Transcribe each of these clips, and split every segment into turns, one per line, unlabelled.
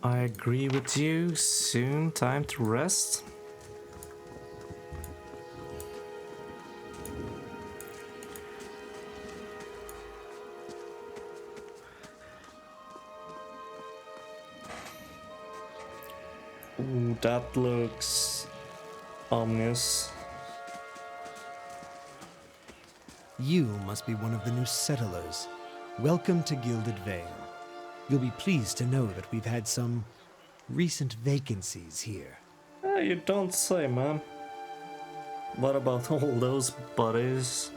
I agree with you. Soon time to rest. Ooh, that looks ominous.
You must be one of the new settlers. Welcome to Gilded Vale. You'll be pleased to know that we've had some recent vacancies here.
You don't say, man. What about all those bodies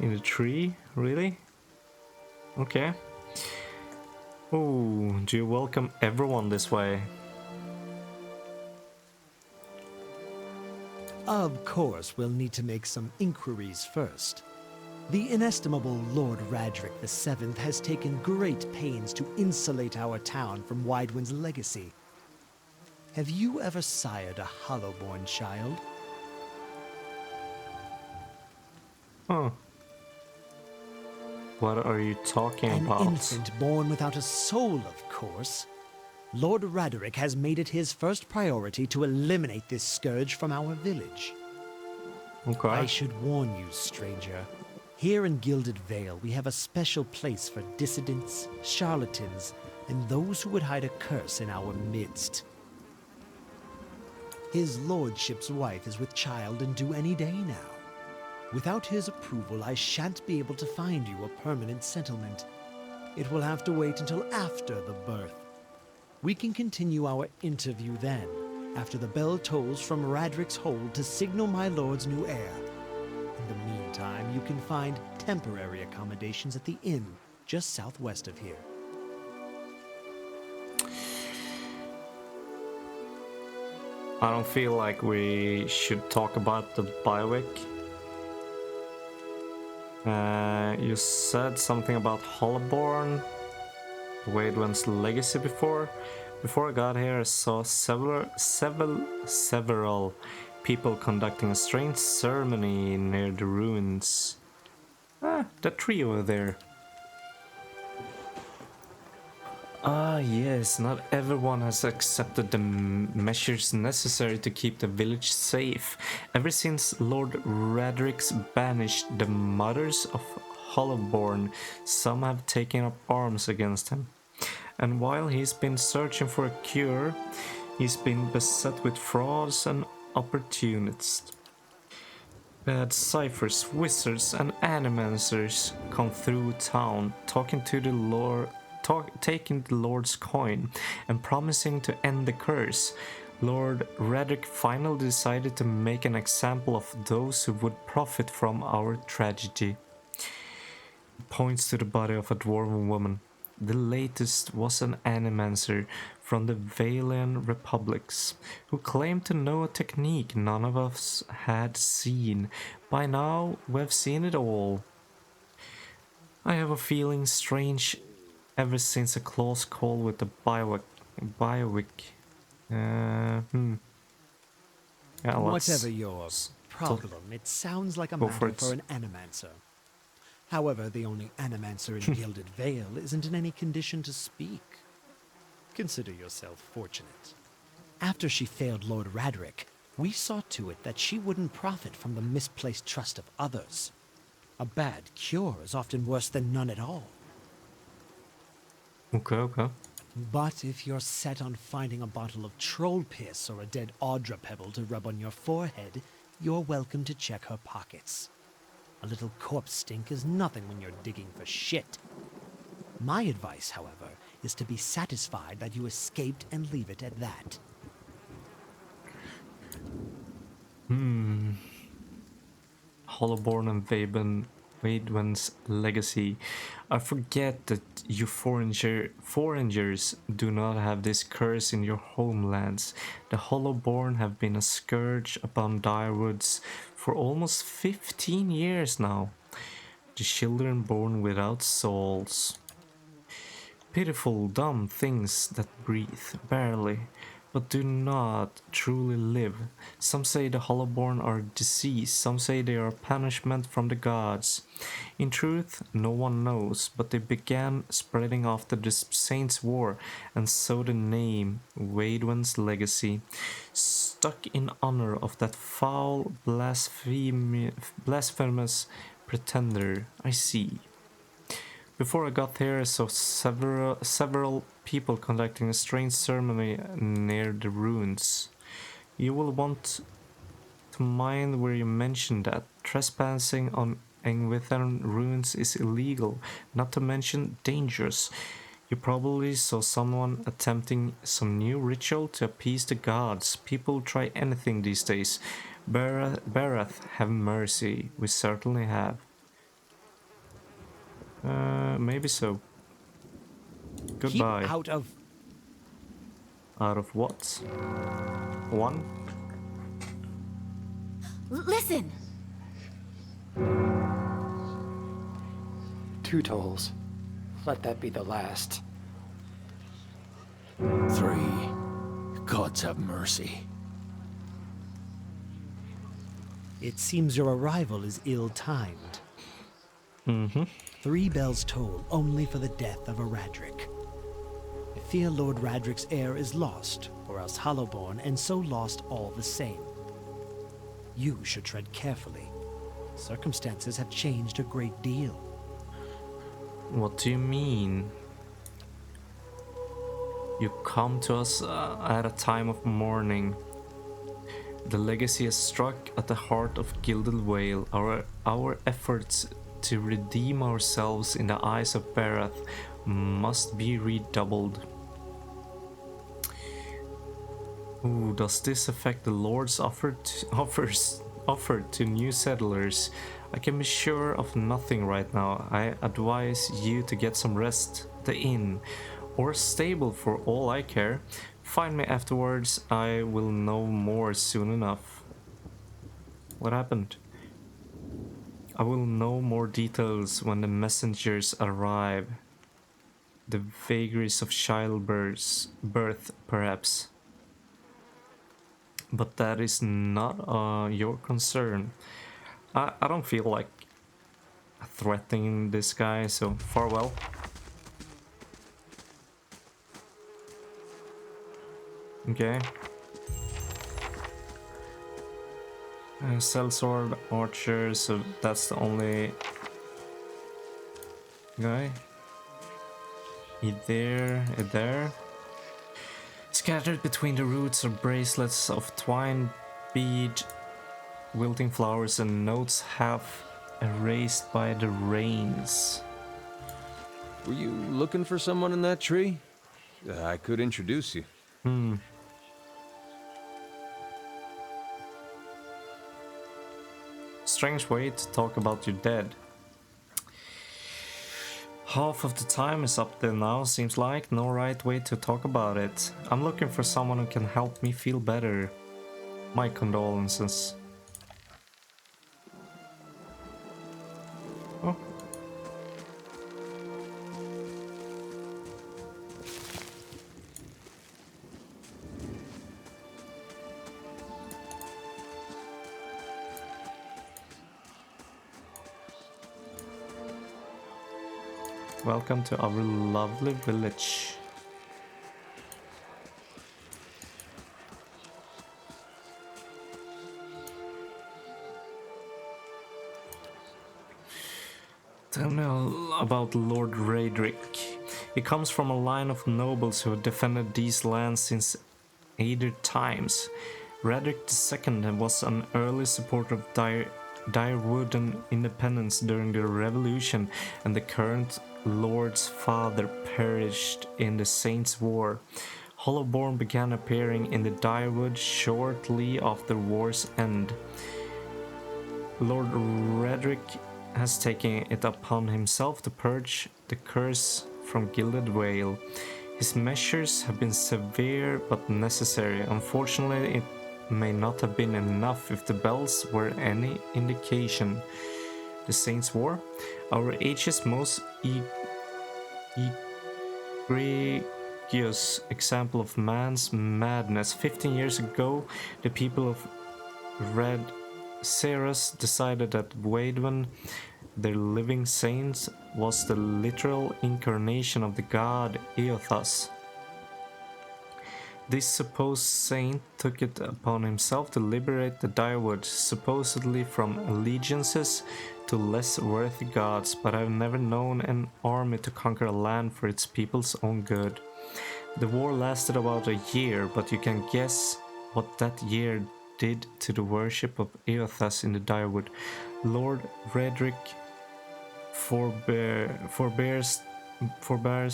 in the tree? Really? Okay. Oh, do you welcome everyone this way?
Of course, we'll need to make some inquiries first. The inestimable Lord Radric VII has taken great pains to insulate our town from Widewind's legacy. Have you ever sired a Hollowborn child?
Huh. What are you talking
An
about?
infant born without a soul, of course. Lord Raderick has made it his first priority to eliminate this scourge from our village.
Okay.
I should warn you, stranger. Here in Gilded Vale, we have a special place for dissidents, charlatans, and those who would hide a curse in our midst. His lordship's wife is with child and due any day now. Without his approval, I shan't be able to find you a permanent settlement. It will have to wait until after the birth. We can continue our interview then, after the bell tolls from Radrick's hold to signal my lord's new heir. In the meantime, you can find temporary accommodations at the inn just southwest of here.
I don't feel like we should talk about the Biowick. You said something about Hollowborn, Wadeland's legacy before. Before I got here, I saw several people conducting a strange ceremony near the ruins. Ah, that tree over there. Ah, yes, not everyone has accepted the measures necessary to keep the village safe. Ever since Lord Radrick's banished the mothers of Hollowborn, some have taken up arms against him. And while he's been searching for a cure, he's been beset with frauds and opportunists. Bad ciphers, wizards, and animancers come through town, talking to the taking the Lord's coin and promising to end the curse. Lord Radric finally decided to make an example of those who would profit from our tragedy. He points to the body of a dwarven woman. The latest was an animancer from the Valian Republics, who claimed to know a technique none of us had seen. By now, we've seen it all. I have a feeling strange ever since a close call with the Biowick. Yeah,
Whatever your problem, it sounds like a matter for an animancer. However, the only animancer in Gilded Vale isn't in any condition to speak. Consider yourself fortunate. After she failed Lord Radric, we saw to it that she wouldn't profit from the misplaced trust of others. A bad cure is often worse than none at all.
Okay.
But if you're set on finding a bottle of troll piss or a dead Audra pebble to rub on your forehead, you're welcome to check her pockets. A little corpse stink is nothing when you're digging for shit. My advice, however, is to be satisfied that you escaped and leave it at that.
Hollowborn and Waidwen's legacy. I forget that you foragers do not have this curse in your homelands. The Hollowborn have been a scourge upon Direwoods for almost 15 years now. The children born without souls. Pitiful, dumb things that breathe, barely. but do not truly live. Some say the Hollowborn are disease, some say they are punishment from the gods. In truth, no one knows, but they began spreading after the Saints' War, and so the name, Waidwen's legacy, stuck in honor of that foul, blasphemous pretender. I see. Before I got here, I saw several people conducting a strange ceremony near the ruins. You will want to mind where you mentioned that. Trespassing on Engwithern ruins is illegal, not to mention dangerous. You probably saw someone attempting some new ritual to appease the gods. People try anything these days. Barath, have mercy. We certainly have. Maybe so. Goodbye.
Keep out of...
Out of what? One?
Listen!
2 tolls. Let that be the last.
3. Gods have mercy.
It seems your arrival is ill-timed. 3 bells toll only for the death of a Radric. I fear Lord Radric's heir is lost, or else Hollowborn, and so lost all the same. You should tread carefully. Circumstances have changed a great deal.
What do you mean? You come to us at a time of mourning. The legacy has struck at the heart of Gilded Vale. Our efforts to redeem ourselves in the eyes of Barath must be redoubled. Ooh, does this affect the Lord's offers offered to new settlers? I can be sure of nothing right now. I advise you to get some rest, the inn, or stable for all I care. Find me afterwards, I will know more soon enough. What happened? I will know more details when the messengers arrive. The vagaries of childbirth, perhaps. But that is not your concern. I don't feel like threatening this guy, so farewell. Okay. Sellsword archer, so that's the only guy. There. Scattered between the roots are bracelets of twine bead, wilting flowers, and notes half erased by the rains.
Were you looking for someone in that tree? I could introduce you.
Strange way to talk about your dead. Half of the time is up there now, seems like. No right way to talk about it. I'm looking for someone who can help me feel better. My condolences. Oh. Welcome to our lovely village. Tell me about Lord Radric. He comes from a line of nobles who have defended these lands since Aether times. Radric II was an early supporter of Direwooden independence during the Revolution, and the current Lord's father perished in the Saints' War. Hollowborn began appearing in the Direwood shortly after war's end. Lord Radric has taken it upon himself to purge the curse from Gilded Vale. His measures have been severe but necessary. Unfortunately, it may not have been enough if the bells were any indication. The Saints' War, our age's most obvious example of man's madness. 15 years ago, the people of Red Ceres decided that Waidwen, their living saint, was the literal incarnation of the god Eothas. This supposed saint took it upon himself to liberate the Direwood, supposedly from allegiances to less worthy gods, but I've never known an army to conquer a land for its people's own good. The war lasted about a year, but you can guess what that year did to the worship of Eothas in the Direwood. Lord Redrick forbears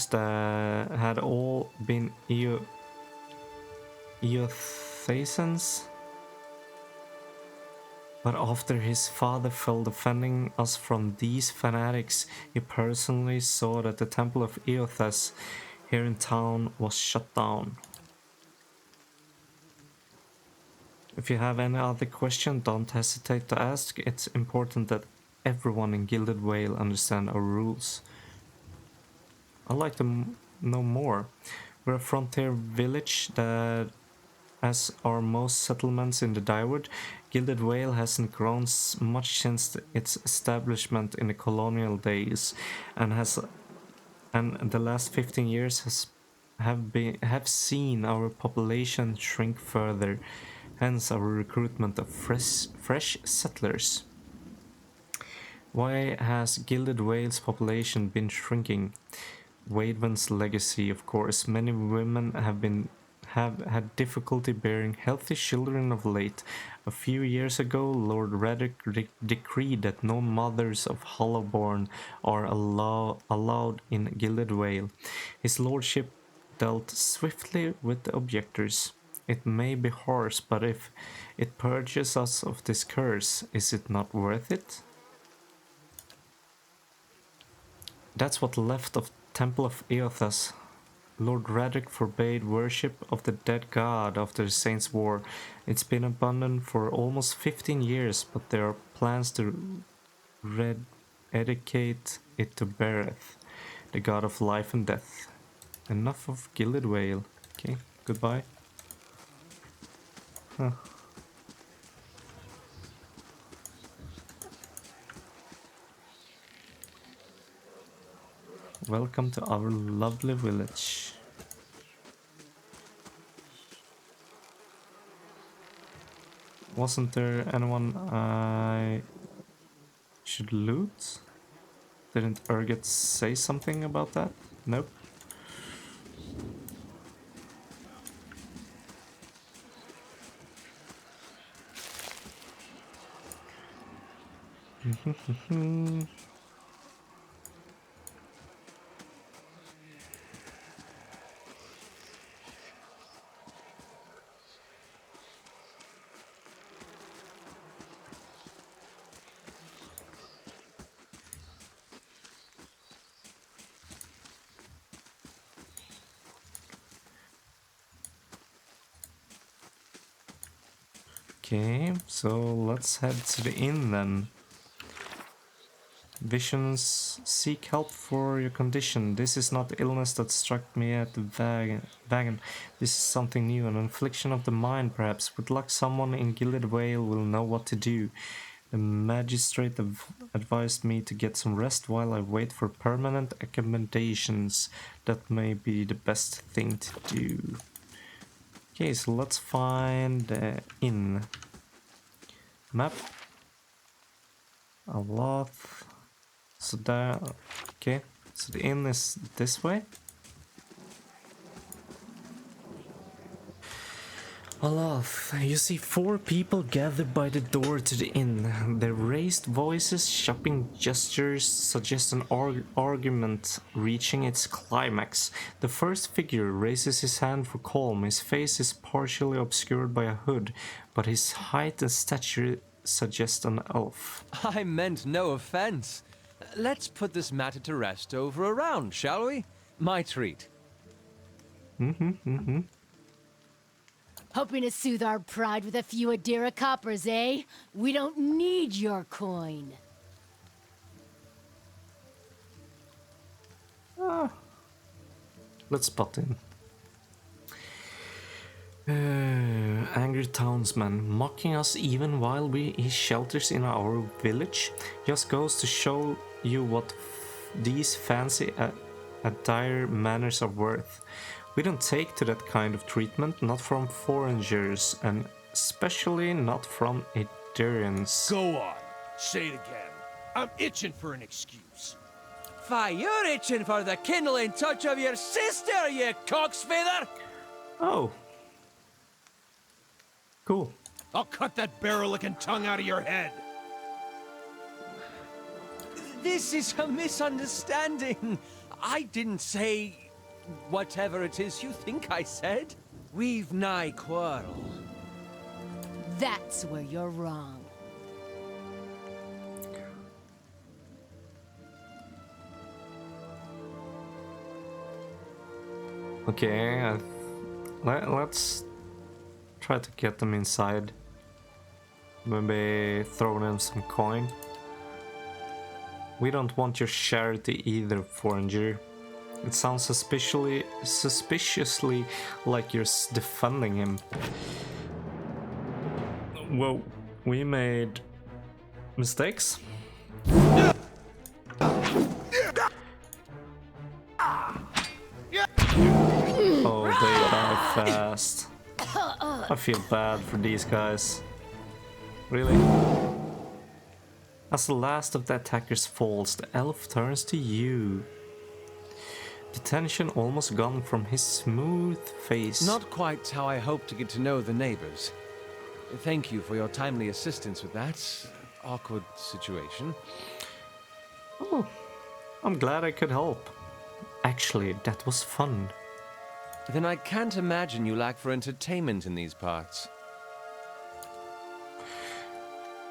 that had all been Eothasans, but after his father fell defending us from these fanatics, he personally saw that the temple of Eothas here in town was shut down. If you have any other question, don't hesitate to ask. It's important that everyone in Gilded Whale understand our rules. I'd like to know more. We're a frontier village that, as are most settlements in the Direwood, Gilded Whale hasn't grown much since its establishment in the colonial days, and the last 15 years have seen our population shrink further, hence our recruitment of fresh settlers. Why has Gilded Whale's population been shrinking? Waidwen's legacy, of course. Many women have had difficulty bearing healthy children of late. A few years ago, Lord Redrick decreed that no mothers of Hollowborn are allowed in Gilded Whale. His lordship dealt swiftly with the objectors. It may be harsh, but if it purges us of this curse, is it not worth it? That's what left of Temple of Eothas. Lord Radric forbade worship of the dead god after the Saints' War. It's been abandoned for almost 15 years, but there are plans to rededicate it to Bereth, the god of life and death. Enough of Gilded Whale. Okay, goodbye. Huh. Welcome to our lovely village. Wasn't there anyone I should loot? Didn't Urget say something about that? Nope. Okay, so let's head to the inn then. Visions, seek help for your condition. This is not the illness that struck me at the wagon. This is something new, an affliction of the mind perhaps. With luck someone in Gilded Whale will know what to do. The magistrate advised me to get some rest while I wait for permanent accommodations. That may be the best thing to do. Okay, so let's find the inn. Map. Aloth. So there, okay. So the inn is this way. Aloth, you see 4 people gathered by the door to the inn. Their raised voices, shopping gestures suggest an argument reaching its climax. The first figure raises his hand for calm. His face is partially obscured by a hood, but his height and stature suggest an elf.
I meant no offense. Let's put this matter to rest over a round, shall we? My treat.
Hoping to soothe our pride with a few Adira coppers, eh? We don't need your coin.
Let's butt in. Angry townsman mocking us even while he shelters in our village. Just goes to show you what these fancy attire manners are worth. We don't take to that kind of treatment, not from foreigners, and especially not from Idarians.
Go on. Say it again. I'm itching for an excuse.
Fie, you're itching for the kindling touch of your sister, you cock's feather!
Oh. Cool.
I'll cut that barrel-licking tongue out of your head.
This is a misunderstanding. I didn't say whatever it is you think I said. We've nigh quarrel.
That's where you're wrong.
Okay, let's try to get them inside. Maybe throw them some coin. We don't want your charity either, foreigner. It sounds suspiciously like you're defending him. Whoa, we made mistakes? Oh, they die fast. I feel bad for these guys. Really? As the last of the attackers falls, the elf turns to you. The tension almost gone from his smooth face.
Not quite how I hoped to get to know the neighbors. Thank you for your timely assistance with that awkward situation.
Oh, I'm glad I could help. Actually, that was fun.
Then I can't imagine you lack for entertainment in these parts.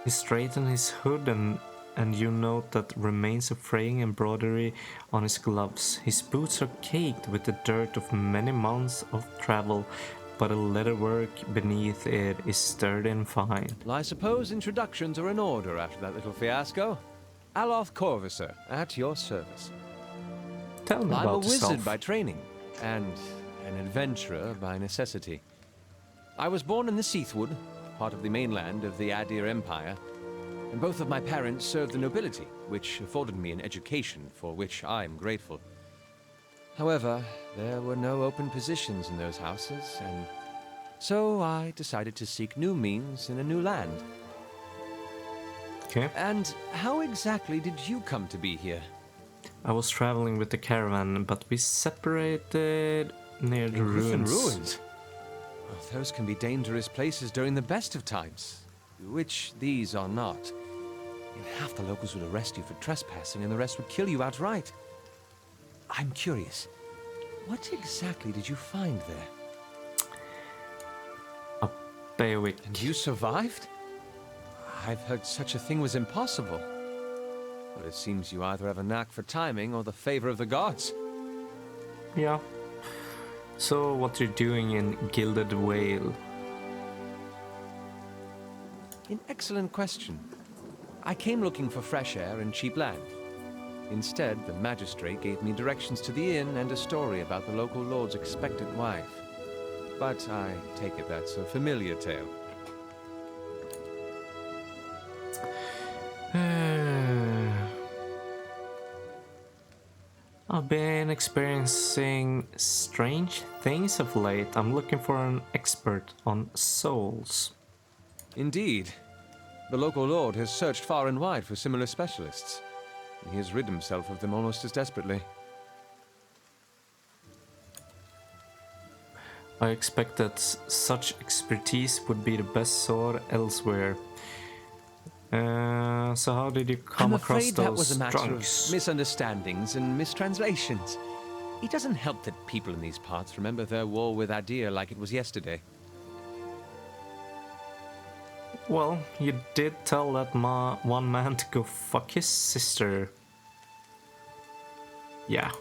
He straightened his hood and you note that remains of fraying embroidery on his gloves. His boots are caked with the dirt of many months of travel, but the leatherwork beneath it is sturdy and fine.
Well, I suppose introductions are in order after that little fiasco. Aloth Corvusser, at your service.
Tell me
I'm
about
a wizard
yourself.
by training, and an adventurer by necessity. I was born in the Seathwood, part of the mainland of the Adir Empire, and both of my parents served the nobility, which afforded me an education for which I am grateful. However, there were no open positions in those houses, and so I decided to seek new means in a new land.
Okay.
And how exactly did you come to be here?
I was traveling with the caravan, but we separated near the
Griffin
ruins.
Ruins? Well, those can be dangerous places during the best of times, which these are not. Half the locals would arrest you for trespassing, and the rest would kill you outright. I'm curious, what exactly did you find there?
A bailiwick.
And you survived? I've heard such a thing was impossible. But it seems you either have a knack for timing or the favor of the gods.
Yeah. So what you're doing in Gilded Whale?
An excellent question. I came looking for fresh air and cheap land. Instead, the magistrate gave me directions to the inn and a story about the local lord's expectant wife. But I take it that's a familiar tale.
I've been experiencing strange things of late. I'm looking for an expert on souls.
Indeed. The local lord has searched far and wide for similar specialists. And he has rid himself of them almost as desperately.
I expect that such expertise would be the best sought elsewhere. So how did you come
I'm
across
afraid that was
those
a matter
drunks?
of misunderstandings and mistranslations. It doesn't help that people in these parts remember their war with Adir like it was yesterday.
Well, you did tell that one man to go fuck his sister. Yeah.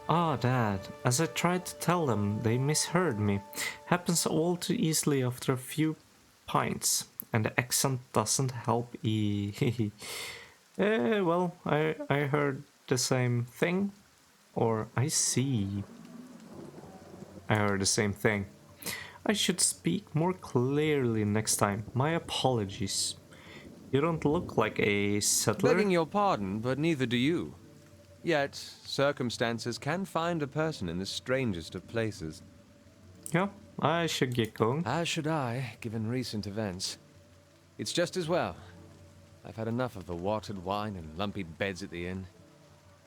Ah, Dad. As I tried to tell them, they misheard me. Happens all too easily after a few pints. And the accent doesn't help well, I heard the same thing. Or I see. I heard the same thing. I should speak more clearly next time. My apologies. You don't look like a settler.
Begging your pardon, but neither do you. Yet, circumstances can find a person in the strangest of places.
Yeah, I should get going.
As should I, given recent events. It's just as well. I've had enough of the watered wine and lumpy beds at the inn.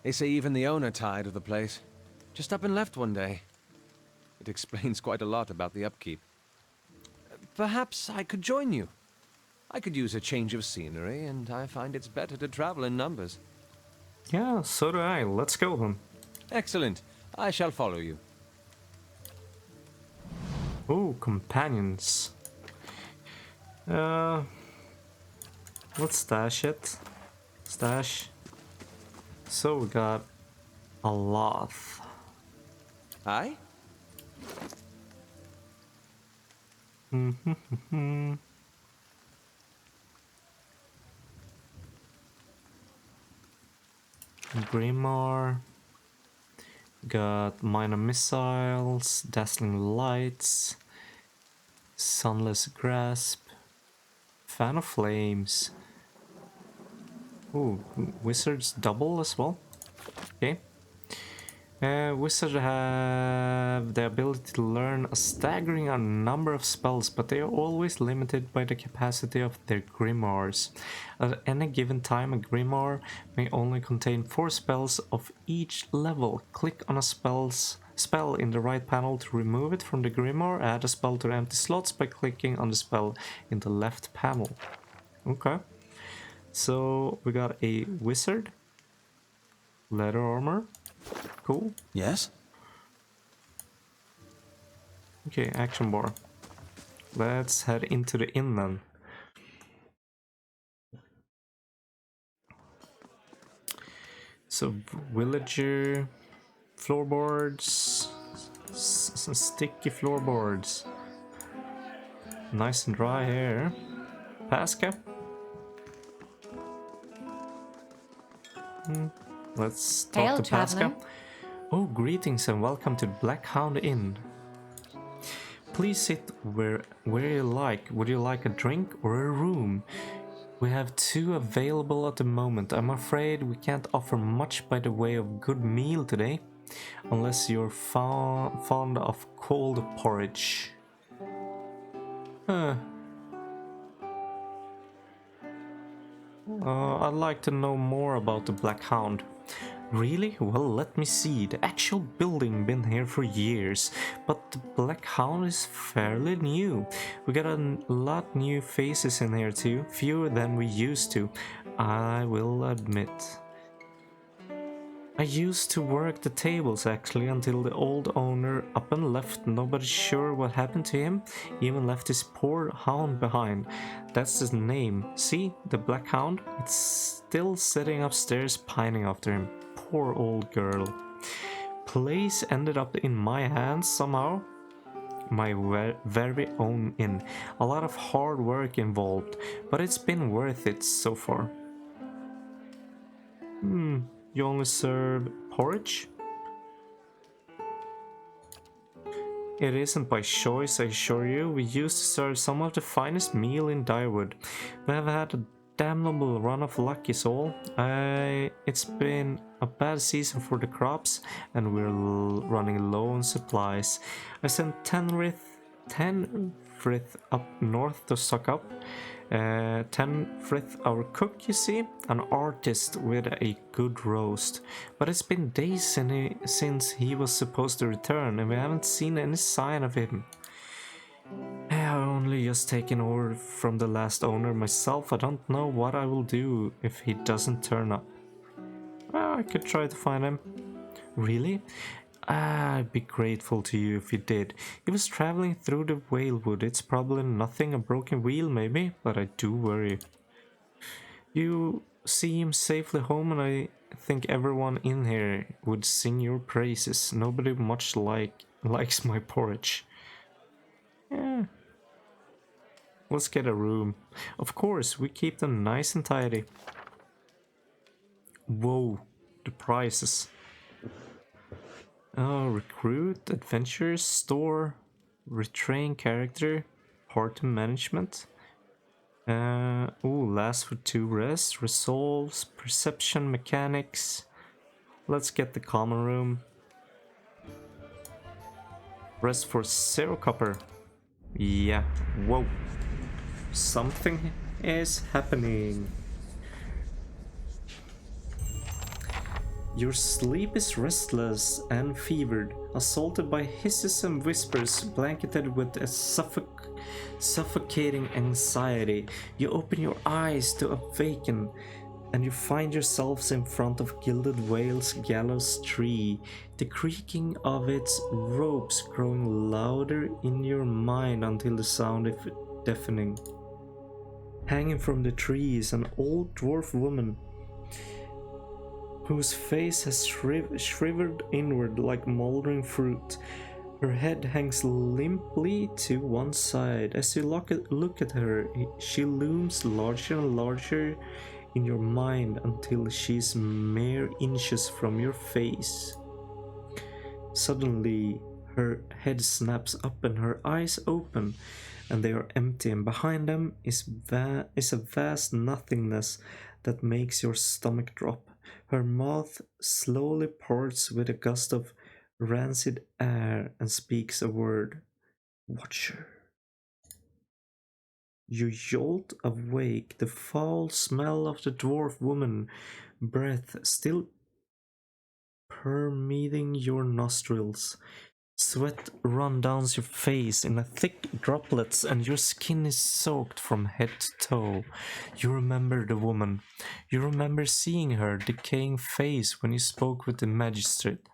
They say even the owner tired of the place. Just up and left one day. It explains quite a lot about the upkeep. Perhaps I could join you. I could use a change of scenery, and I find it's better to travel in numbers.
Yeah, so do I. Let's go then.
Excellent. I shall follow you.
Oh, companions. Let's stash it. Stash. So we got Aloth.
Aye?
Grimoire. Got minor missiles, dazzling lights, sunless grasp, fan of flames. Ooh, wizards double as well. Okay. Wizards have the ability to learn a staggering number of spells, but they are always limited by the capacity of their grimoires. At any given time, a grimoire may only contain 4 spells of each level. Click on a spell in the right panel to remove it from the grimoire. Add a spell to the empty slots by clicking on the spell in the left panel. Okay. So we got a wizard, leather armor. Cool.
Yes?
Okay, action bar. Let's head into the inn then. So, villager, floorboards, some sticky floorboards. Nice and dry here. Pasca. Let's talk
Hail,
to Pasca.
traveler.
Oh, greetings and welcome to Black Hound Inn. Please sit where you like. Would you like a drink or a room? We have 2 available at the moment. I'm afraid we can't offer much by the way of good meal today, unless you're fond of cold porridge. I'd like to know more about the Black Hound. Really? Well, let me see. The actual building been here for years, but the Black Hound is fairly new. We got a lot new faces in here too, fewer than we used to, I will admit. I used to work the tables actually until the old owner up and left. Nobody's sure what happened to him, even left his poor hound behind. That's his name. See, the Black Hound? It's still sitting upstairs pining after him. Poor old girl. Place ended up in my hands somehow. My very own inn. A lot of hard work involved, but it's been worth it so far. You only serve porridge? It isn't by choice, I assure you. We used to serve some of the finest meal in Direwood. We have had a damnable run of luck is all. It's been a bad season for the crops, and we're running low on supplies. I sent 10 Frith up north to stock up. 10 Frith, our cook, you see, an artist with a good roast. But it's been days since he was supposed to return, and we haven't seen any sign of him. I've only just taken over from the last owner myself. I don't know what I will do if he doesn't turn up. Well, I could try to find him. Really? I'd be grateful to you if you did. He was traveling through the Whalewood. It's probably nothing, a broken wheel maybe, but I do worry. You see him safely home, and I think everyone in here would sing your praises. Nobody much likes my porridge. Yeah. Let's get a room. Of course, we keep them nice and tidy. Whoa, the prices. Recruit, adventure, store, retrain character, party management. Last for 2 rest, resolves, perception, mechanics. Let's get the common room. Rest for 0 copper. Yeah, whoa. Something is happening. Your sleep is restless and fevered, assaulted by hisses and whispers, blanketed with a suffocating anxiety. You open your eyes to awaken, and you find yourselves in front of Gilded Whale's gallows tree, the creaking of its ropes growing louder in your mind until the sound is deafening. Hanging from the tree is an old dwarf woman, whose face has shriveled inward like moldering fruit. Her head hangs limply to one side. As you look at her, she looms larger and larger in your mind until she's mere inches from your face. Suddenly, her head snaps up and her eyes open, and they are empty, and behind them is a vast nothingness that makes your stomach drop. Her mouth slowly parts with a gust of rancid air and speaks a word. Watcher. You jolt awake, the foul smell of the dwarf woman breath still permeating your nostrils. Sweat runs down your face in a thick droplets, and your skin is soaked from head to toe. You remember the woman. You remember seeing her decaying face when you spoke with the magistrate.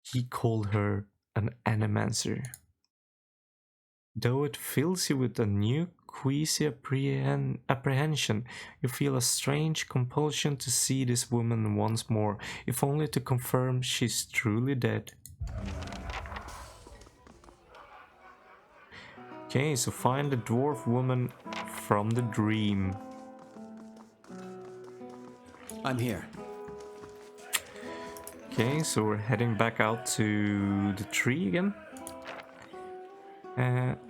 He called her an animancer. Though it fills you with a new queasy apprehension, you feel a strange compulsion to see this woman once more, if only to confirm she's truly dead. Okay, so find the dwarf woman from the dream.
I'm here.
Okay, so we're heading back out to the tree again.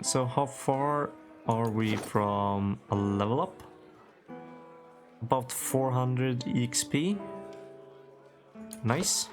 So how far are we from a level up? About 400 EXP. Nice.